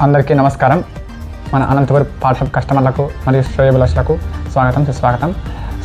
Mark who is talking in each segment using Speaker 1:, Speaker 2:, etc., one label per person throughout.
Speaker 1: అందరికీ నమస్కారం. మన అనంతపురం పాఠశాల కస్టమర్లకు మరియు శ్రేయోభిలాషులకు స్వాగతం, సుస్వాగతం.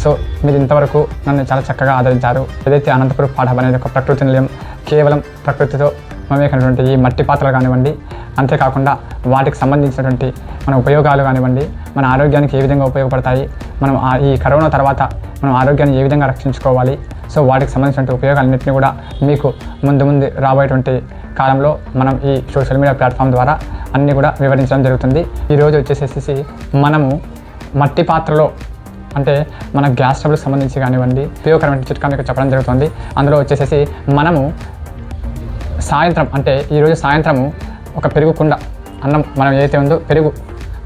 Speaker 1: సో మీరు ఇంతవరకు నన్ను చాలా చక్కగా ఆదరించారు. ఏదైతే అనంతపురం పాఠం అనేది ఒక ప్రకృతి నిలయం, కేవలం ప్రకృతితో మమేకమైనటువంటి ఈ మట్టి పాత్రలు కానివ్వండి, అంతేకాకుండా వాటికి సంబంధించినటువంటి మన ఉపయోగాలు కానివ్వండి, మన ఆరోగ్యానికి ఏ విధంగా ఉపయోగపడతాయి, మనం ఈ కరోనా తర్వాత మనం ఆరోగ్యాన్ని ఏ విధంగా రక్షించుకోవాలి, సో వాటికి సంబంధించిన ఉపయోగాలన్నింటినీ కూడా మీకు ముందు రాబోయేటువంటి కాలంలో మనం ఈ సోషల్ మీడియా ప్లాట్ఫామ్ ద్వారా అన్నీ కూడా వివరించడం జరుగుతుంది. ఈరోజు వచ్చేసేసి మనము మట్టి పాత్రలో అంటే మన గ్యాస్ స్టవ్లకు సంబంధించి కానివ్వండి ఉపయోగకరమైన చిట్కా మీకు చెప్పడం జరుగుతుంది. అందులో వచ్చేసేసి మనము సాయంత్రం అంటే ఈరోజు సాయంత్రము ఒక పెరుగు కుండ అన్నం మనం ఏదైతే ఉందో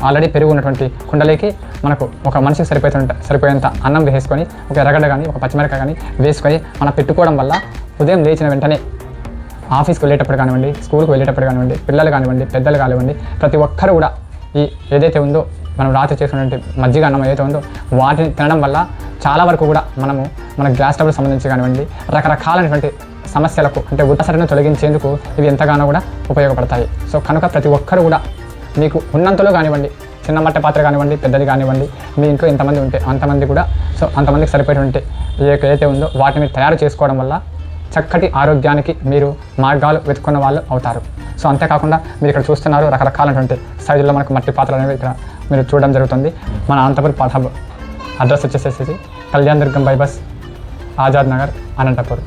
Speaker 1: ఆల్రెడీ పెరుగు ఉన్నటువంటి కుండలోకి మనకు ఒక మనిషికి సరిపోయేంత అన్నం వేసుకొని ఒక ఎర్రగడ్డ కానీ ఒక పచ్చిమిరకాయ కానీ వేసుకొని మనం పెట్టుకోవడం వల్ల ఉదయం లేచిన వెంటనే ఆఫీస్కి వెళ్ళేటప్పుడు కానివ్వండి, స్కూల్కి వెళ్ళేటప్పుడు కానివ్వండి, పిల్లలు కానివ్వండి, పెద్దలు కానివ్వండి, ప్రతి ఒక్కరు కూడా ఈ ఏదైతే ఉందో మనం రాత్రి చేసినటువంటి మజ్జిగ అన్నం ఏదైతే ఉందో వాటిని తినడం వల్ల చాలా వరకు కూడా మన గ్యాస్ స్టవ్కి సంబంధించి కానివ్వండి రకరకాలైనటువంటి సమస్యలకు అంటే ఉత్తసరిని తొలగించేందుకు ఇవి ఎంతగానో కూడా ఉపయోగపడతాయి. సో కనుక ప్రతి ఒక్కరు కూడా మీకు ఉన్నంతలో కానివ్వండి, చిన్న మట్టి పాత్ర కానివ్వండి, పెద్దది కానివ్వండి, మీ ఇంట్లో ఎంతమంది ఉంటే అంతమంది కూడా సో అంతమందికి సరిపోయేటువంటి ఏదైతే ఉందో వాటిని మీరు తయారు చేసుకోవడం వల్ల చక్కటి ఆరోగ్యానికి మీరు మార్గాలు వెతుక్కున్న వాళ్ళు అవుతారు. సో అంతేకాకుండా మీరు ఇక్కడ చూస్తున్నారు రకరకాలైనటువంటి సైజుల్లో మనకు మట్టి పాత్రలు అనేవి ఇక్కడ మీరు చూడడం జరుగుతుంది. మన అనంతపురం పాఠం అడ్రస్ వచ్చేసేసి కళ్యాణ్ దుర్గం బైపాస్, ఆజాద్ నగర్, అనంతపురం.